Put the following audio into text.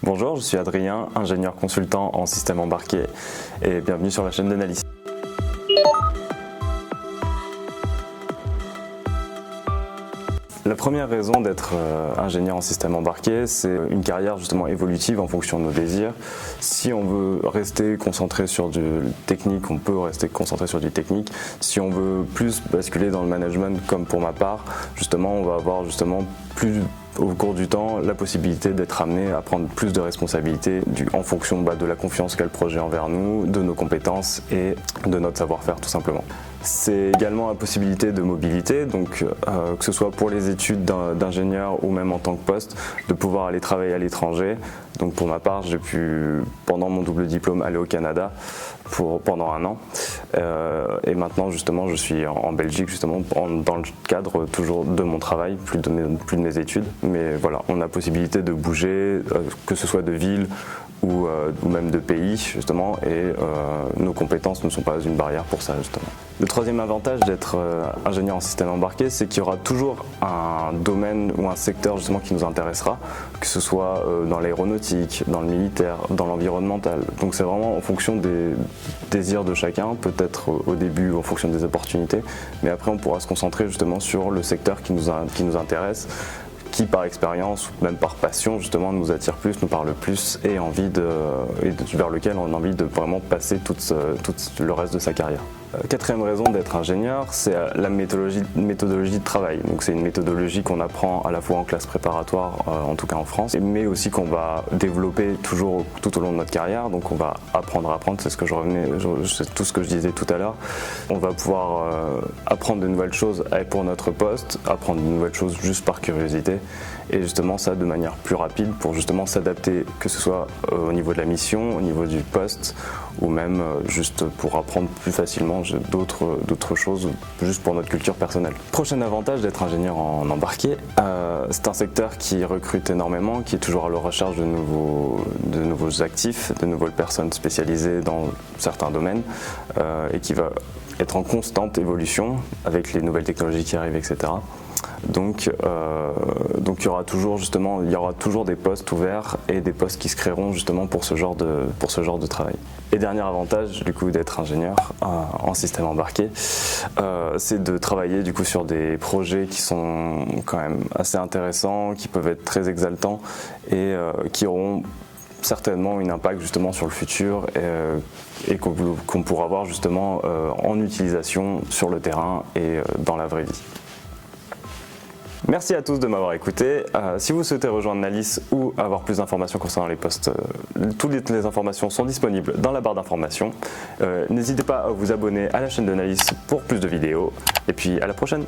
Bonjour, je suis Adrien, ingénieur consultant en système embarqué et bienvenue sur la chaîne d'Analyse. La première raison d'être ingénieur en système embarqué, c'est une carrière justement évolutive en fonction de nos désirs. Si on veut rester concentré sur du technique, on peut rester concentré sur du technique. Si on veut plus basculer dans le management, comme pour ma part, justement, on va avoir justement plus au cours du temps la possibilité d'être amené à prendre plus de responsabilités en fonction de la confiance qu'a le projet envers nous, de nos compétences et de notre savoir-faire tout simplement. C'est également la possibilité de mobilité, donc que ce soit pour les études d'ingénieur ou même en tant que poste, de pouvoir aller travailler à l'étranger. Donc pour ma part, j'ai pu, pendant mon double diplôme, aller au Canada pendant 1 an. Et maintenant, justement, je suis en Belgique, justement, dans le cadre toujours de mon travail, plus de mes études. Mais voilà, on a la possibilité de bouger, que ce soit de ville ou même de pays, justement, et nos compétences ne sont pas une barrière pour ça, justement. Le troisième avantage d'être ingénieur en système embarqué, c'est qu'il y aura toujours un domaine ou un secteur justement qui nous intéressera, que ce soit dans l'aéronautique, dans le militaire, dans l'environnemental. Donc c'est vraiment en fonction des désirs de chacun, peut-être au début en fonction des opportunités, mais après on pourra se concentrer justement sur le secteur qui nous intéresse, qui par expérience ou même par passion justement nous attire plus, nous parle plus et vers lequel on a envie de vraiment passer tout le reste de sa carrière. Quatrième raison d'être ingénieur, c'est la méthodologie de travail. Donc c'est une méthodologie qu'on apprend à la fois en classe préparatoire, en tout cas en France, mais aussi qu'on va développer toujours tout au long de notre carrière. Donc on va apprendre, c'est c'est tout ce que je disais tout à l'heure. On va pouvoir apprendre de nouvelles choses pour notre poste, apprendre de nouvelles choses juste par curiosité, et justement ça de manière plus rapide pour justement s'adapter, que ce soit au niveau de la mission, au niveau du poste, ou même juste pour apprendre plus facilement d'autres choses, juste pour notre culture personnelle. Prochain avantage d'être ingénieur en embarqué, c'est un secteur qui recrute énormément, qui est toujours à la recherche de nouveaux actifs, de nouvelles personnes spécialisées dans certains domaines, et qui va être en constante évolution avec les nouvelles technologies qui arrivent, etc. Donc il y aura toujours des postes ouverts et des postes qui se créeront justement pour ce genre de travail. Et dernier avantage du coup d'être ingénieur en système embarqué, c'est de travailler du coup sur des projets qui sont quand même assez intéressants, qui peuvent être très exaltants et qui auront certainement un impact justement sur le futur et qu'on pourra voir justement en utilisation sur le terrain et dans la vraie vie. Merci à tous de m'avoir écouté. Si vous souhaitez rejoindre Nalis ou avoir plus d'informations concernant les postes, toutes les informations sont disponibles dans la barre d'informations. N'hésitez pas à vous abonner à la chaîne de Nalis pour plus de vidéos. Et puis à la prochaine.